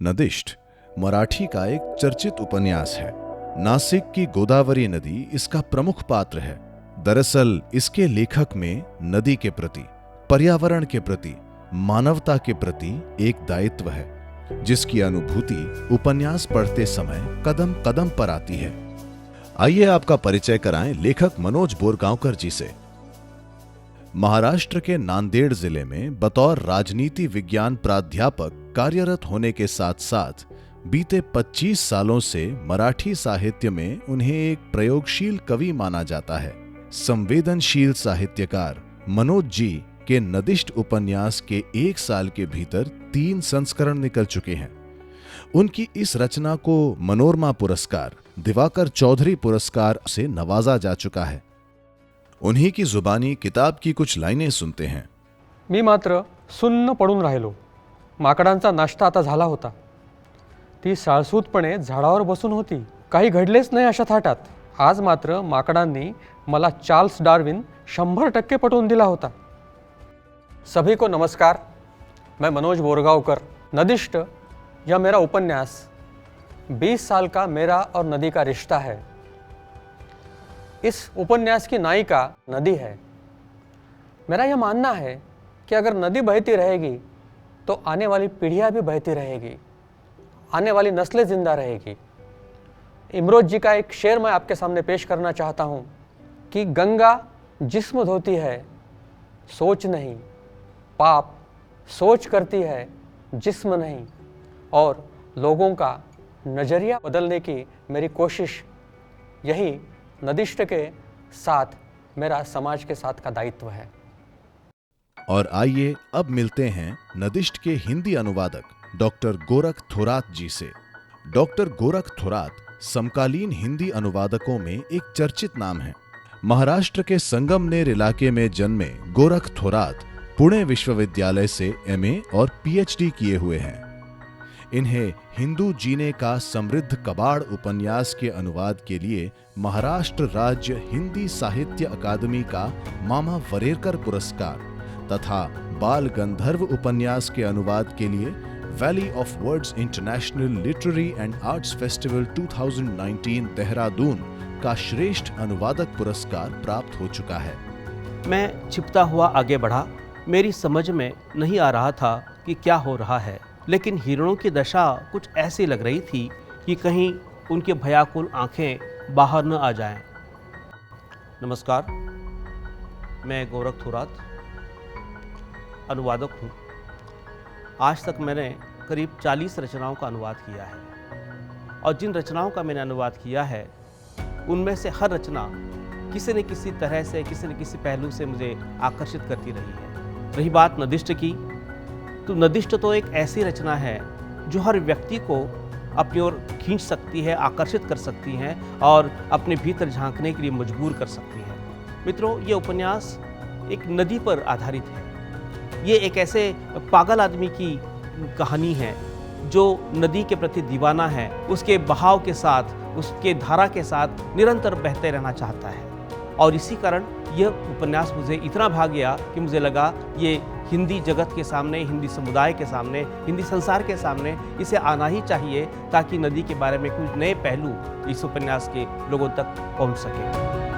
नदिष्ट मराठी का एक चर्चित उपन्यास है। नासिक की गोदावरी नदी इसका प्रमुख पात्र है। दरअसल इसके लेखक में नदी के प्रति, पर्यावरण के प्रति, मानवता के प्रति एक दायित्व है, जिसकी अनुभूति उपन्यास पढ़ते समय कदम कदम पर आती है। आइए आपका परिचय कराएं लेखक मनोज बोरगांवकर जी से। महाराष्ट्र के नांदेड़ जिले में बतौर राजनीति विज्ञान प्राध्यापक कार्यरत होने के साथ साथ बीते 25 सालों से मराठी साहित्य में उन्हें एक प्रयोगशील कवि माना जाता है। संवेदनशील साहित्यकार मनोज जी के नदिष्ट उपन्यास के 1 साल के भीतर 3 संस्करण निकल चुके हैं। उनकी इस रचना को मनोरमा पुरस्कार, दिवाकर चौधरी पुरस्कार से नवाजा जा चुका है। उन्हीं की जुबानी किताब की कुछ लाइनें सुनते हैं। मी मात्र सुन्न पडून राहिलो। माकडांचा नाश्ता आता झाला होता। ती साळसूतपणे झाडावर बसून होती। काही घडलेच नाही अशा थाटात। आज मात्र माकडांनी मला चार्ल्स डार्विन 100% पटवून दिला होता। सभी को नमस्कार, मैं मनोज बोरगांवकर। नदिष्ट यह मेरा उपन्यास 20 साल का मेरा और नदी का रिश्ता है। इस उपन्यास की नायिका नदी है। मेरा यह मानना है कि अगर नदी बहती रहेगी तो आने वाली पीढ़ियाँ भी बहती रहेगी, आने वाली नस्लें जिंदा रहेगी। इमरोज जी का एक शेर मैं आपके सामने पेश करना चाहता हूँ कि गंगा जिस्म धोती है, सोच नहीं, पाप सोच करती है, जिस्म नहीं। और लोगों का नज़रिया बदलने की मेरी कोशिश, यही नदिष्ट के साथ मेरा समाज के साथ का दायित्व है। और आइए अब मिलते हैं नदिष्ट के हिंदी अनुवादक डॉक्टर गोरख थोरात जी से। डॉक्टर गोरख थोरात समकालीन हिंदी अनुवादकों में एक चर्चित नाम है। महाराष्ट्र के संगमनेर इलाके में जन्मे गोरख थोरात पुणे विश्वविद्यालय से एमए और पीएचडी किए हुए हैं। इन्हें हिंदू जीने का समृद्ध कबाड़ उपन्यास के अनुवाद के लिए महाराष्ट्र राज्य हिंदी साहित्य अकादमी का मामा वरेरकर पुरस्कार तथा बाल गंधर्व उपन्यास के अनुवाद के लिए valley of words international literary and arts festival 2019 Dehradun का श्रेष्ठ अनुवादक पुरस्कार प्राप्त हो चुका है। मैं छिपता हुआ आगे बढ़ा। मेरी समझ में नहीं आ रहा था कि क्या हो रहा है, लेकिन हिरणों की दशा कुछ ऐसी लग रही थी कि कहीं उनकी भयाकुल आंखें बाहर न आ जाएं। नमस्कार, मैं गोरख थोरात अनुवादक हूँ। आज तक मैंने करीब 40 रचनाओं का अनुवाद किया है और जिन रचनाओं का मैंने अनुवाद किया है उनमें से हर रचना किसी न किसी तरह से, किसी न किसी पहलू से मुझे आकर्षित करती रही है। रही बात नदिष्ट की, तो नदिष्ट तो एक ऐसी रचना है जो हर व्यक्ति को अपनी ओर खींच सकती है, आकर्षित कर सकती है और अपने भीतर झांकने के लिए मजबूर कर सकती है। मित्रों, ये उपन्यास एक नदी पर आधारित है। ये एक ऐसे पागल आदमी की कहानी है जो नदी के प्रति दीवाना है, उसके बहाव के साथ, उसके धारा के साथ निरंतर बहते रहना चाहता है। और इसी कारण यह उपन्यास मुझे इतना भा गया कि मुझे लगा ये हिंदी जगत के सामने, हिंदी समुदाय के सामने, हिंदी संसार के सामने इसे आना ही चाहिए, ताकि नदी के बारे में कुछ नए पहलू इस उपन्यास के लोगों तक पहुंच सके।